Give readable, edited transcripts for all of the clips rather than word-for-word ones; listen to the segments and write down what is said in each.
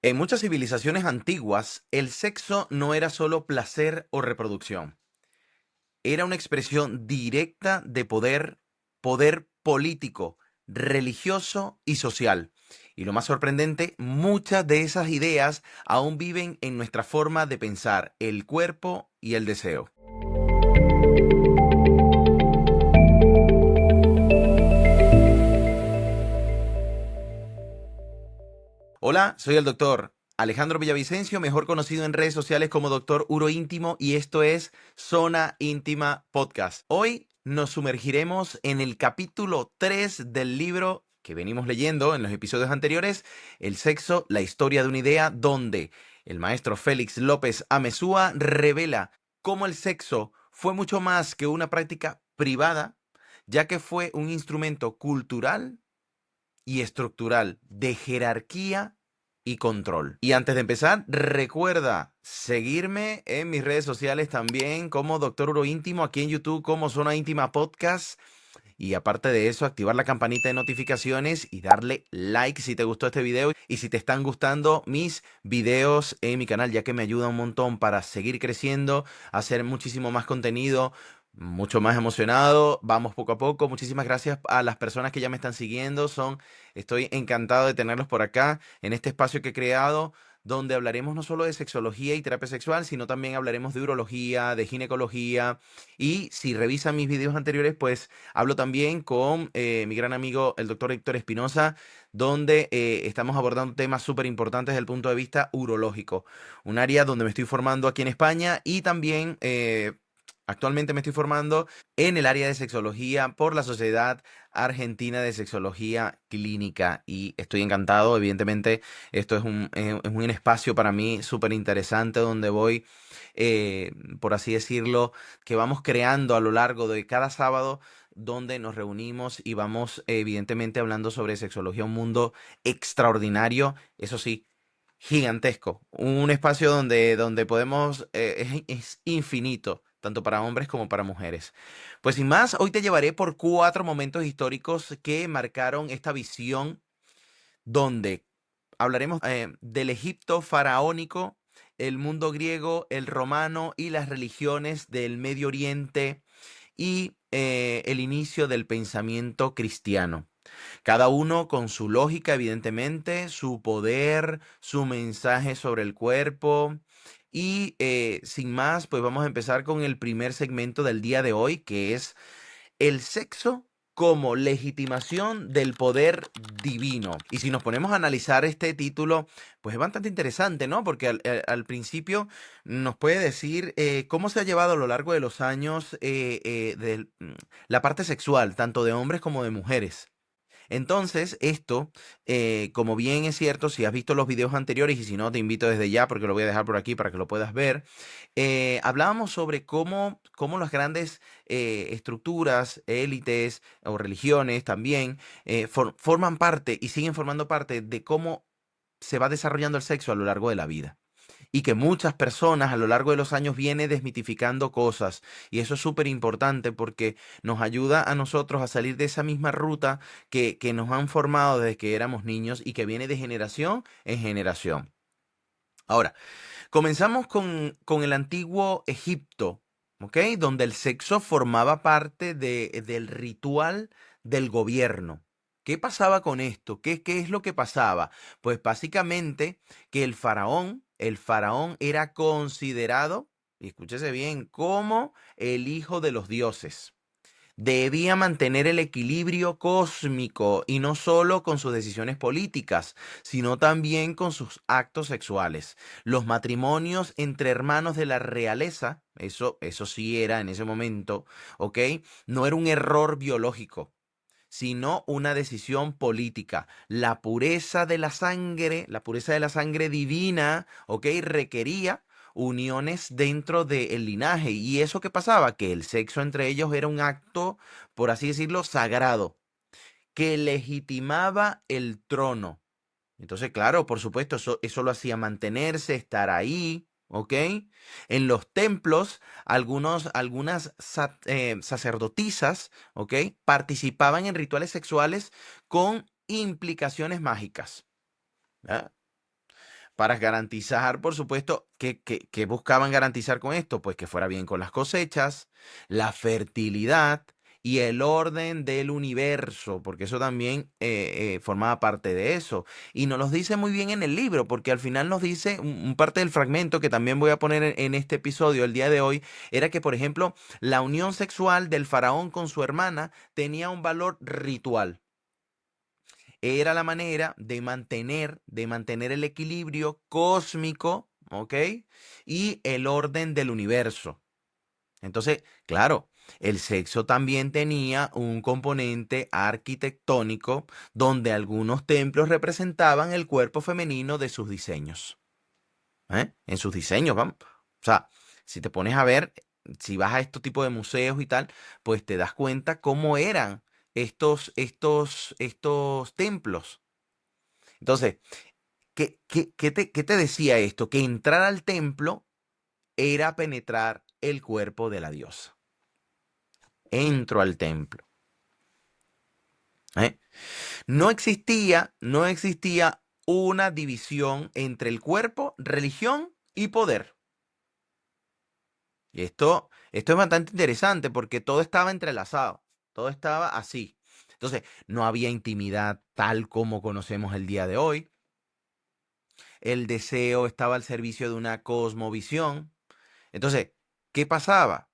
En muchas civilizaciones antiguas, el sexo no era solo placer o reproducción, era una expresión directa de poder, poder político, religioso y social. Y lo más sorprendente, muchas de esas ideas aún viven en nuestra forma de pensar el cuerpo y el deseo. Hola, soy el doctor Alejandro Villavicencio, mejor conocido en redes sociales como Doctor Uro Íntimo, y esto es Zona Íntima Podcast. Hoy nos sumergiremos en el capítulo 3 del libro que venimos leyendo en los episodios anteriores, El sexo, la historia de una idea, donde el maestro Félix López Amezúa revela cómo el sexo fue mucho más que una práctica privada, ya que fue un instrumento cultural y estructural de jerarquía y control. Y antes de empezar, recuerda seguirme en mis redes sociales también como Doctor Uro Íntimo, aquí en YouTube como Zona Íntima Podcast. Y aparte de eso, activar la campanita de notificaciones y darle like si te gustó este video y si te están gustando mis videos en mi canal, ya que me ayuda un montón para seguir creciendo, hacer muchísimo más contenido, mucho más emocionado. Vamos poco a poco. Muchísimas gracias a las personas que ya me están siguiendo. Estoy encantado de tenerlos por acá en este espacio que he creado, donde hablaremos no solo de sexología y terapia sexual, sino también hablaremos de urología, de ginecología. Y si revisan mis videos anteriores, pues hablo también con mi gran amigo, el doctor Héctor Espinosa, donde estamos abordando temas súper importantes desde el punto de vista urológico. Un área donde me estoy formando aquí en España y también actualmente me estoy formando en el área de sexología por la Sociedad Argentina de Sexología Clínica y estoy encantado. Evidentemente, esto es un espacio para mí súper interesante donde voy, por así decirlo, que vamos creando a lo largo de cada sábado, donde nos reunimos y vamos evidentemente hablando sobre sexología, un mundo extraordinario, eso sí, gigantesco, un espacio donde podemos, es infinito, tanto para hombres como para mujeres. Pues sin más, hoy te llevaré por 4 momentos históricos que marcaron esta visión, donde hablaremos del Egipto faraónico, el mundo griego, el romano y las religiones del Medio Oriente y el inicio del pensamiento cristiano. Cada uno con su lógica, evidentemente, su poder, su mensaje sobre el cuerpo. Y sin más, pues vamos a empezar con el primer segmento del día de hoy, que es el sexo como legitimación del poder divino. Y si nos ponemos a analizar este título, pues es bastante interesante, ¿no? Porque al principio nos puede decir cómo se ha llevado a lo largo de los años la parte sexual, tanto de hombres como de mujeres. Entonces, esto, como bien es cierto, si has visto los videos anteriores y si no, te invito desde ya porque lo voy a dejar por aquí para que lo puedas ver, hablábamos sobre cómo las grandes estructuras, élites o religiones también forman parte y siguen formando parte de cómo se va desarrollando el sexo a lo largo de la vida y que muchas personas a lo largo de los años viene desmitificando cosas. Y eso es súper importante porque nos ayuda a nosotros a salir de esa misma ruta que nos han formado desde que éramos niños y que viene de generación en generación. Ahora, comenzamos con el antiguo Egipto, ¿ok? Donde el sexo formaba parte del ritual del gobierno. ¿Qué pasaba con esto? ¿Qué es lo que pasaba? Pues básicamente que el faraón era considerado, y escúchese bien, como el hijo de los dioses. Debía mantener el equilibrio cósmico y no solo con sus decisiones políticas, sino también con sus actos sexuales. Los matrimonios entre hermanos de la realeza, eso sí era en ese momento, ¿ok? No era un error biológico, sino una decisión política. La pureza de la sangre divina, ¿ok? Requería uniones dentro del linaje. ¿Y eso qué pasaba? Que el sexo entre ellos era un acto, por así decirlo, sagrado, que legitimaba el trono. Entonces, claro, por supuesto, eso lo hacía mantenerse, estar ahí, ¿ok? En los templos, algunas sacerdotisas, ¿ok? Participaban en rituales sexuales con implicaciones mágicas. ¿Ah? para garantizar, por supuesto, ¿qué buscaban garantizar con esto? Pues que fuera bien con las cosechas, la fertilidad y el orden del universo, porque eso también formaba parte de eso. Y nos los dice muy bien en el libro, porque al final nos dice un parte del fragmento que también voy a poner en este episodio el día de hoy, era que, por ejemplo, la unión sexual del faraón con su hermana tenía un valor ritual. Era la manera de mantener el equilibrio cósmico, ¿ok? Y el orden del universo. Entonces, claro, el sexo también tenía un componente arquitectónico donde algunos templos representaban el cuerpo femenino de sus diseños. En sus diseños, vamos. O sea, si te pones a ver, si vas a estos tipos de museos y tal, pues te das cuenta cómo eran estos templos. Entonces, ¿qué te decía esto? Que entrar al templo era penetrar el cuerpo de la diosa. Entro al templo. ¿eh? No existía una división entre el cuerpo, religión y poder. Y esto es bastante interesante porque todo estaba entrelazado, todo estaba así. Entonces, no había intimidad tal como conocemos el día de hoy. El deseo estaba al servicio de una cosmovisión. Entonces, ¿qué pasaba?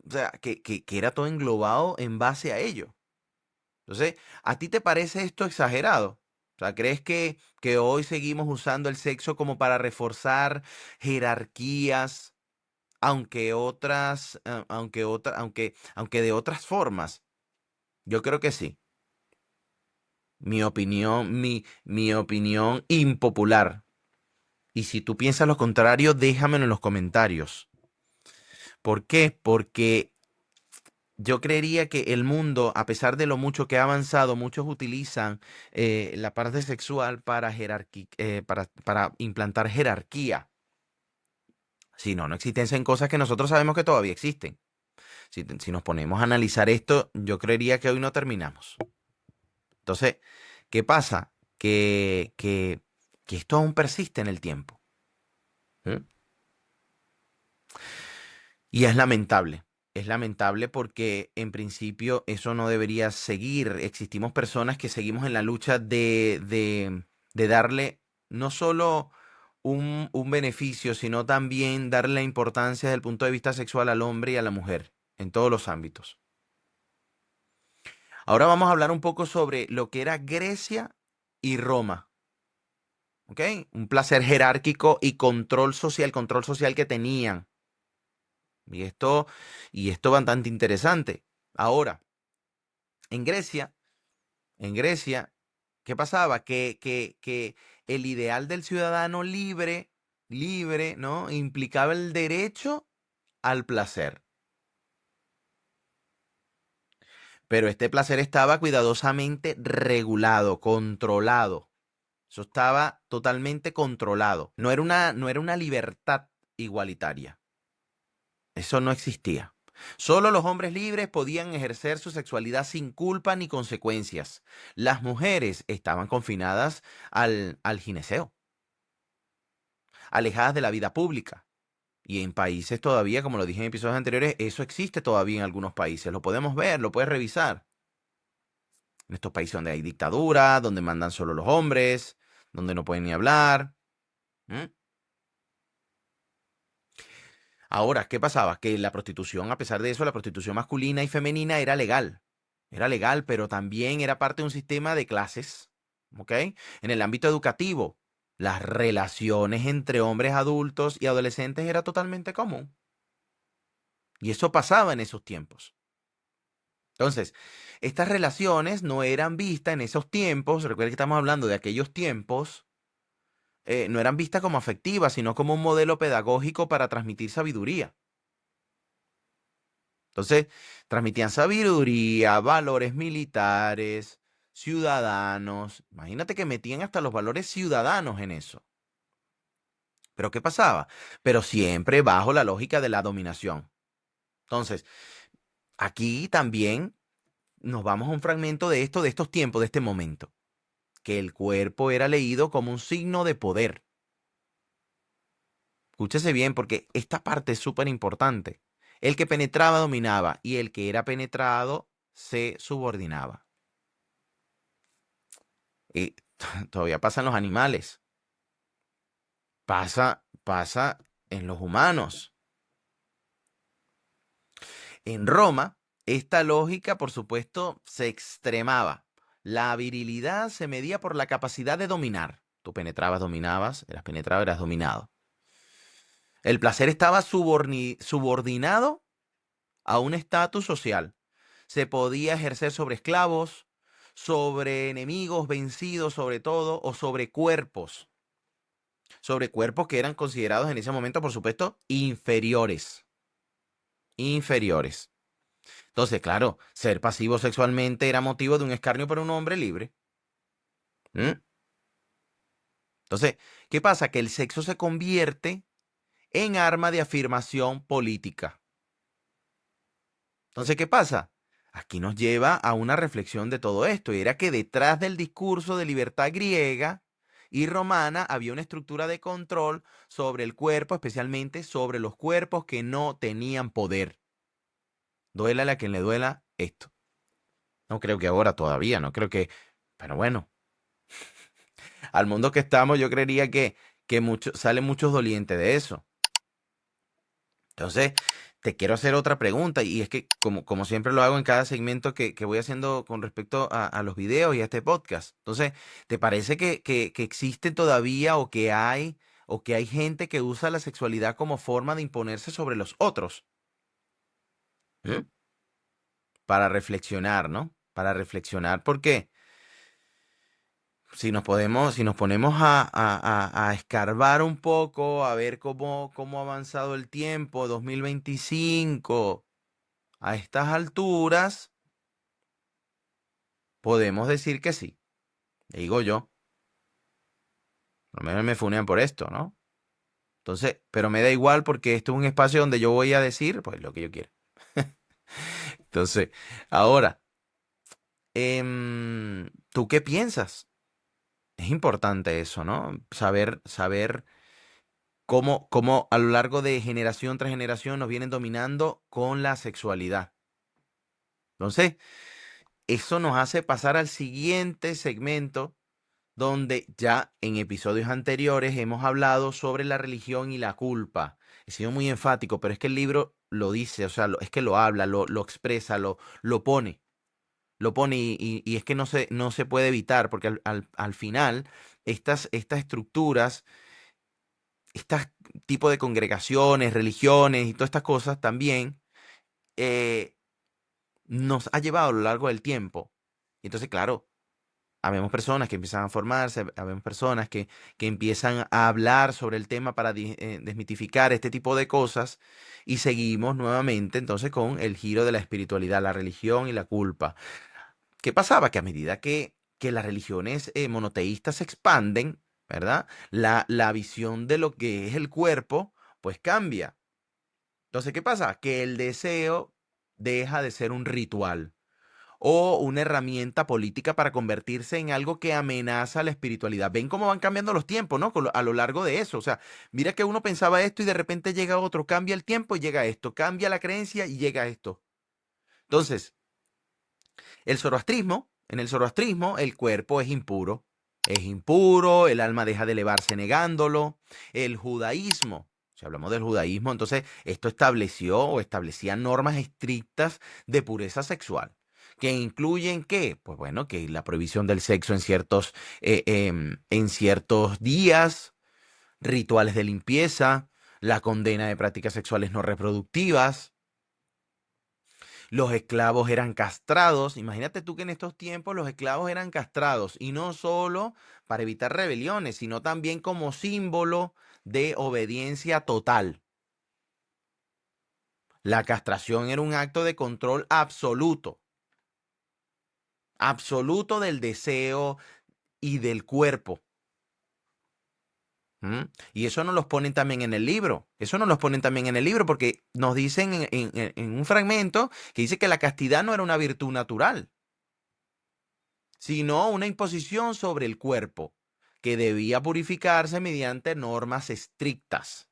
O sea, que era todo englobado en base a ello. Entonces, ¿a ti te parece esto exagerado? O sea, ¿crees que hoy seguimos usando el sexo como para reforzar jerarquías, aunque de otras formas? Yo creo que sí. Mi opinión impopular. Y si tú piensas lo contrario, déjamelo en los comentarios. ¿Por qué? Porque yo creería que el mundo, a pesar de lo mucho que ha avanzado, muchos utilizan la parte sexual para implantar jerarquía. Si no, no existen cosas que nosotros sabemos que todavía existen. Si nos ponemos a analizar esto, yo creería que hoy no terminamos. Entonces, ¿qué pasa? Que esto aún persiste en el tiempo. ¿Mm? Y es lamentable. Es lamentable porque en principio eso no debería seguir. Existimos personas que seguimos en la lucha de darle no solo un beneficio, sino también darle la importancia desde el punto de vista sexual al hombre y a la mujer en todos los ámbitos. Ahora vamos a hablar un poco sobre lo que era Grecia y Roma. ¿Ok? Un placer jerárquico y control social que tenían. Y esto bastante interesante. Ahora, en Grecia, en Grecia, ¿qué pasaba? Que el ideal del ciudadano libre, ¿no? Implicaba el derecho al placer. Pero este placer estaba cuidadosamente regulado, controlado. Eso estaba totalmente controlado. No era una libertad igualitaria. Eso no existía. Solo los hombres libres podían ejercer su sexualidad sin culpa ni consecuencias. Las mujeres estaban confinadas al gineceo, alejadas de la vida pública. Y en países todavía, como lo dije en episodios anteriores, eso existe todavía en algunos países. Lo podemos ver, lo puedes revisar. En estos países donde hay dictadura, donde mandan solo los hombres, donde no pueden ni hablar. ¿Mm? Ahora, ¿qué pasaba? Que la prostitución, a pesar de eso, la prostitución masculina y femenina era legal. Era legal, pero también era parte de un sistema de clases. ¿Ok? En el ámbito educativo, las relaciones entre hombres adultos y adolescentes era totalmente común. Y eso pasaba en esos tiempos. Entonces, estas relaciones no eran vistas en esos tiempos, recuerda que estamos hablando de aquellos tiempos, no eran vistas como afectivas, sino como un modelo pedagógico para transmitir sabiduría. Entonces, transmitían sabiduría, valores militares, ciudadanos. Imagínate que metían hasta los valores ciudadanos en eso. Pero ¿qué pasaba? Pero siempre bajo la lógica de la dominación. Entonces, aquí también nos vamos a un fragmento de estos tiempos, de este momento. que el cuerpo era leído como un signo de poder. Escúchese bien porque esta parte es súper importante. El que penetraba dominaba y el que era penetrado se subordinaba. Y todavía pasa en los animales, pasa en los humanos. En Roma, esta lógica, por supuesto, se extremaba. La virilidad se medía por la capacidad de dominar. Tú penetrabas, dominabas, eras penetrado, eras dominado. El placer estaba subordinado a un estatus social. Se podía ejercer sobre esclavos, sobre enemigos vencidos sobre todo, o sobre cuerpos que eran considerados en ese momento, por supuesto, inferiores. Inferiores. Entonces, claro, ser pasivo sexualmente era motivo de un escarnio para un hombre libre. ¿Mm? Entonces, ¿qué pasa? Que el sexo se convierte en arma de afirmación política. Entonces, ¿qué pasa? Aquí nos lleva a una reflexión de todo esto, y era que detrás del discurso de libertad griega y romana había una estructura de control sobre el cuerpo, especialmente sobre los cuerpos que no tenían poder. Duélale a quien le duela esto. No creo que ahora todavía, no creo que, pero bueno, al mundo que estamos yo creería que salen muchos dolientes de eso. Entonces, te quiero hacer otra pregunta, y es que como siempre lo hago en cada segmento que voy haciendo con respecto a los videos y a este podcast. Entonces, ¿te parece que existe todavía o que hay gente que usa la sexualidad como forma de imponerse sobre los otros? ¿Mm? Para reflexionar, ¿no? Para reflexionar, porque si nos ponemos a escarbar un poco, a ver cómo ha avanzado el tiempo, 2025, a estas alturas, podemos decir que sí. Digo yo, no me funen por esto, ¿no? Entonces, pero me da igual porque esto es un espacio donde yo voy a decir, pues, lo que yo quiera. Entonces, ahora, ¿tú qué piensas? Es importante eso, ¿no? Saber cómo a lo largo de generación tras generación nos vienen dominando con la sexualidad. Entonces, eso nos hace pasar al siguiente segmento, donde ya en episodios anteriores hemos hablado sobre la religión y la culpa. He sido muy enfático, pero es que el libro lo dice, o sea, es que lo habla, lo expresa, lo pone. Lo pone, y es que no se puede evitar, porque al final estas estructuras, estos tipos de congregaciones, religiones y todas estas cosas también eh, nos ha llevado a lo largo del tiempo. Y entonces, claro, habemos personas que empiezan a formarse, habemos personas que empiezan a hablar sobre el tema para desmitificar este tipo de cosas, y seguimos nuevamente entonces con el giro de la espiritualidad, la religión y la culpa. ¿Qué pasaba? Que a medida que las religiones monoteístas se expanden, ¿verdad? La visión de lo que es el cuerpo, pues cambia. Entonces, ¿qué pasa? Que el deseo deja de ser un ritual o una herramienta política para convertirse en algo que amenaza la espiritualidad. Ven cómo van cambiando los tiempos, ¿no? A lo largo de eso. O sea, mira que uno pensaba esto y de repente llega otro, cambia el tiempo y llega esto, cambia la creencia y llega esto. Entonces, en el zoroastrismo, el cuerpo es impuro. Es impuro, el alma deja de elevarse negándolo. El judaísmo, si hablamos del judaísmo, entonces esto estableció o establecía normas estrictas de pureza sexual, que incluyen ¿qué? Pues bueno, que la prohibición del sexo en ciertos días, rituales de limpieza, la condena de prácticas sexuales no reproductivas. Los esclavos eran castrados. Imagínate tú que en estos tiempos los esclavos eran castrados, y no solo para evitar rebeliones, sino también como símbolo de obediencia total. La castración era un acto de control absoluto, absoluto del deseo y del cuerpo. Y eso nos los ponen también en el libro. Eso nos los ponen también en el libro, porque nos dicen en un fragmento que dice que la castidad no era una virtud natural. sino una imposición sobre el cuerpo que debía purificarse mediante normas estrictas.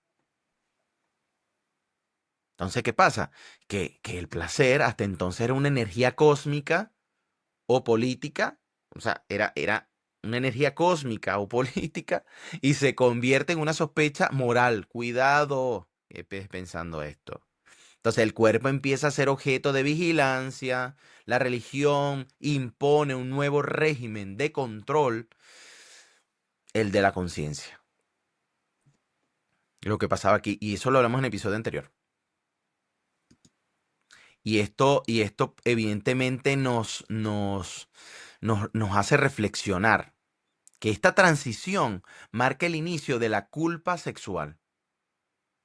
Entonces, ¿qué pasa? Que el placer hasta entonces era una energía cósmica o política, o sea, era una energía cósmica o política y se convierte en una sospecha moral. Cuidado, que estés pensando esto. Entonces el cuerpo empieza a ser objeto de vigilancia, la religión impone un nuevo régimen de control, el de la conciencia. Lo que pasaba aquí, y eso lo hablamos en el episodio anterior. Y esto evidentemente nos hace reflexionar que esta transición marca el inicio de la culpa sexual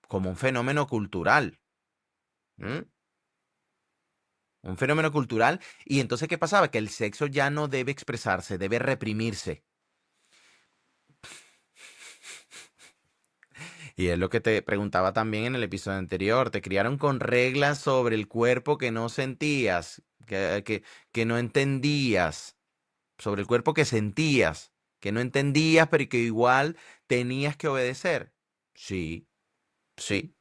como un fenómeno cultural. ¿M? Un fenómeno cultural. Y entonces, ¿qué pasaba? Que el sexo ya no debe expresarse, debe reprimirse. Y es lo que te preguntaba también en el episodio anterior. Te criaron con reglas sobre el cuerpo que no sentías, que no entendías, sobre el cuerpo que sentías, que no entendías, pero que igual tenías que obedecer. Sí, sí,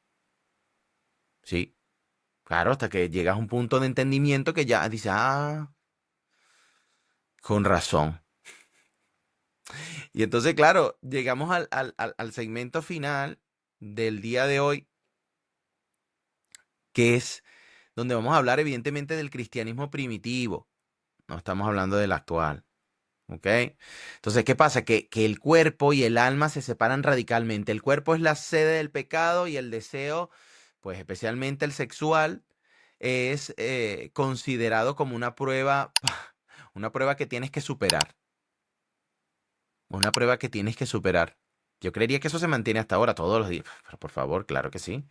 sí. Claro, hasta que llegas a un punto de entendimiento que ya dices, ah, con razón. Y entonces, claro, llegamos al segmento final del día de hoy, que es donde vamos a hablar evidentemente del cristianismo primitivo. No estamos hablando del actual. ¿Ok? Entonces, ¿qué pasa? Que el cuerpo y el alma se separan radicalmente. El cuerpo es la sede del pecado y el deseo, pues especialmente el sexual, es considerado como una prueba que tienes que superar. Una prueba que tienes que superar. Yo creería que eso se mantiene hasta ahora, todos los días. Pero por favor, claro que sí.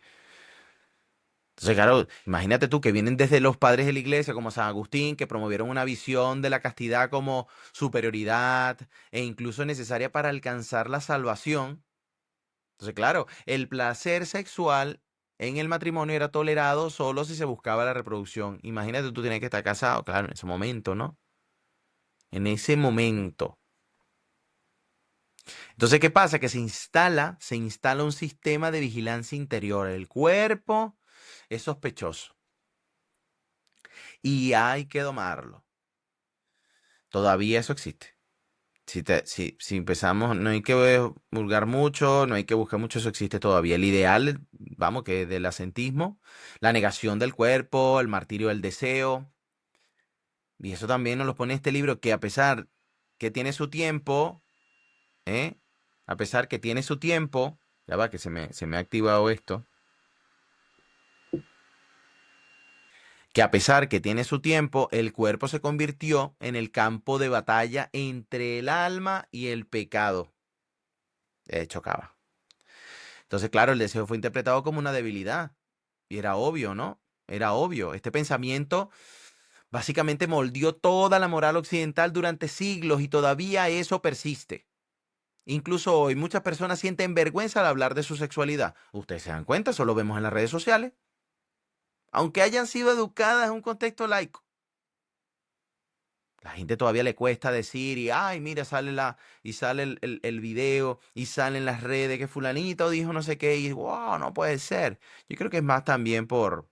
Entonces, claro, imagínate tú que vienen desde los padres de la iglesia, como San Agustín, que promovieron una visión de la castidad como superioridad e incluso necesaria para alcanzar la salvación. Entonces, claro, el placer sexual en el matrimonio era tolerado solo si se buscaba la reproducción. Imagínate tú tienes que estar casado, claro, en ese momento, ¿no? En ese momento. Entonces, ¿qué pasa? Que se instala un sistema de vigilancia interior. El cuerpo es sospechoso y hay que domarlo. Todavía eso existe. Si empezamos, no hay que vulgar mucho, no hay que buscar mucho, eso existe todavía. El ideal, vamos, que del asentismo, la negación del cuerpo, el martirio del deseo, y eso también nos lo pone este libro, que a pesar que tiene su tiempo, ¿eh? A pesar que tiene su tiempo, ya va, que se me ha activado esto, que a pesar que tiene su tiempo, el cuerpo se convirtió en el campo de batalla entre el alma y el pecado. Chocaba. Entonces, claro, el deseo fue interpretado como una debilidad. Y era obvio, ¿no? Era obvio. Este pensamiento básicamente moldeó toda la moral occidental durante siglos y todavía eso persiste. Incluso hoy muchas personas sienten vergüenza al hablar de su sexualidad. Ustedes se dan cuenta, eso lo vemos en las redes sociales. Aunque hayan sido educadas en un contexto laico. La gente todavía le cuesta decir y, ay, mira, sale el video y salen las redes que fulanito dijo no sé qué y, wow, no puede ser. Yo creo que es más también por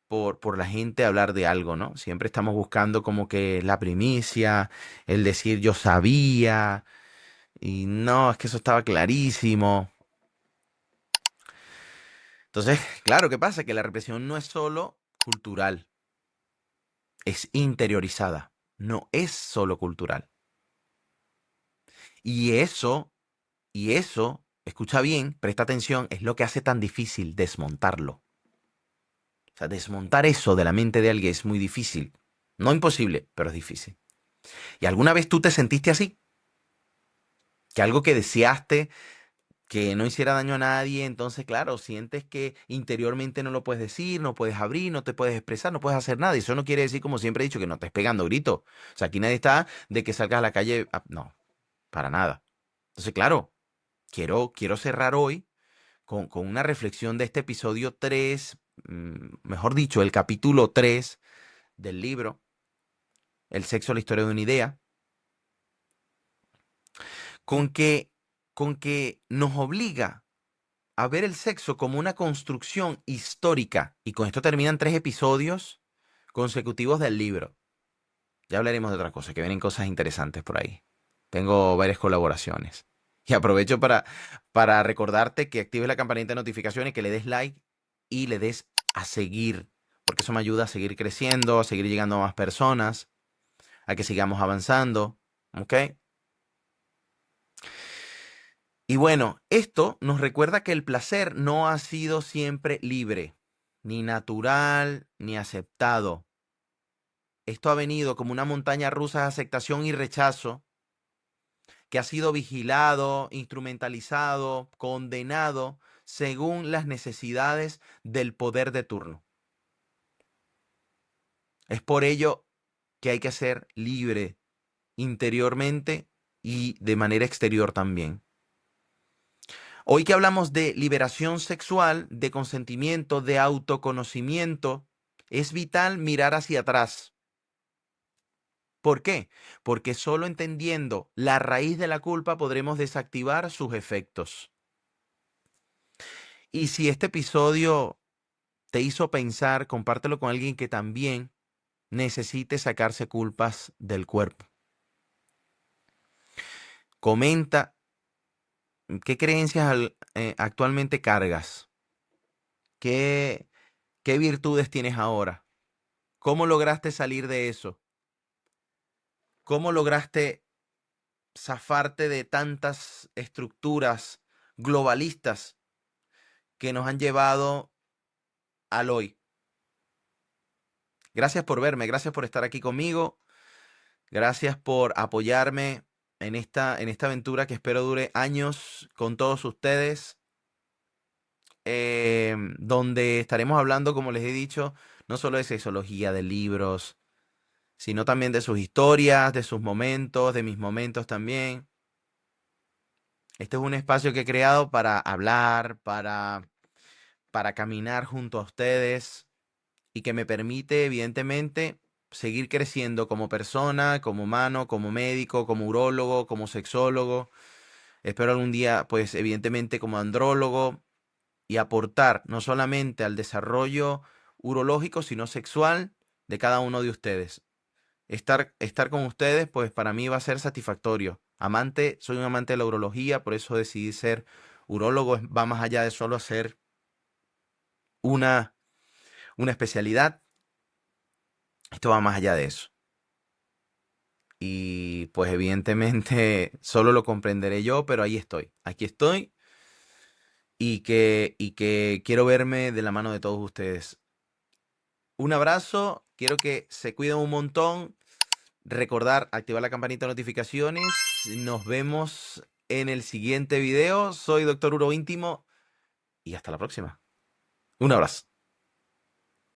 la gente hablar de algo, ¿no? Siempre estamos buscando como que la primicia, el decir yo sabía y no, es que eso estaba clarísimo. Entonces, claro, ¿qué pasa? Que la represión no es solo cultural, es interiorizada, no es solo cultural. Y eso, escucha bien, presta atención, es lo que hace tan difícil desmontarlo. O sea, desmontar eso de la mente de alguien es muy difícil. No imposible, pero es difícil. ¿Y alguna vez tú te sentiste así? Que algo que deseaste, que no hiciera daño a nadie, entonces, claro, sientes que interiormente no lo puedes decir, no puedes abrir, no te puedes expresar, no puedes hacer nada. Y eso no quiere decir, como siempre he dicho, que no estés pegando gritos. O sea, aquí nadie está de que salgas a la calle. No, para nada. Entonces, claro, quiero cerrar hoy con una reflexión de este episodio 3, mejor dicho, el capítulo 3 del libro, El sexo, la historia de una idea, con que, con que nos obliga a ver el sexo como una construcción histórica. Y con esto terminan 3 episodios consecutivos del libro. Ya hablaremos de otra cosa, que vienen cosas interesantes por ahí. Tengo varias colaboraciones. Y aprovecho para recordarte que actives la campanita de notificaciones, que le des like y le des a seguir, porque eso me ayuda a seguir creciendo, a seguir llegando a más personas, a que sigamos avanzando. ¿Ok? Y bueno, esto nos recuerda que el placer no ha sido siempre libre, ni natural, ni aceptado. Esto ha venido como una montaña rusa de aceptación y rechazo que ha sido vigilado, instrumentalizado, condenado según las necesidades del poder de turno. Es por ello que hay que ser libre interiormente y de manera exterior también. Hoy que hablamos de liberación sexual, de consentimiento, de autoconocimiento, es vital mirar hacia atrás. ¿Por qué? Porque solo entendiendo la raíz de la culpa podremos desactivar sus efectos. Y si este episodio te hizo pensar, compártelo con alguien que también necesite sacarse culpas del cuerpo. Comenta qué creencias actualmente cargas, qué, qué virtudes tienes ahora, cómo lograste salir de eso, cómo lograste zafarte de tantas estructuras globalistas que nos han llevado al hoy. Gracias por verme, gracias por estar aquí conmigo, gracias por apoyarme en esta aventura que espero dure años con todos ustedes, donde estaremos hablando, como les he dicho, no solo de sexología, de libros, sino también de sus historias, de sus momentos, de mis momentos también. Este es un espacio que he creado para hablar, para caminar junto a ustedes y que me permite, evidentemente, seguir creciendo como persona, como humano, como médico, como urólogo, como sexólogo. Espero algún día, pues, evidentemente, como andrólogo y aportar no solamente al desarrollo urológico, sino sexual de cada uno de ustedes. Estar con ustedes, pues para mí va a ser satisfactorio. Soy un amante de la urología, por eso decidí ser urólogo. Va más allá de solo hacer una, una especialidad. Esto va más allá de eso. Y pues evidentemente solo lo comprenderé yo, pero ahí estoy. Aquí estoy y que quiero verme de la mano de todos ustedes. Un abrazo, quiero que se cuiden un montón. Recordar, activar la campanita de notificaciones. Nos vemos en el siguiente video. Soy Doctor Uro Íntimo y hasta la próxima. Un abrazo.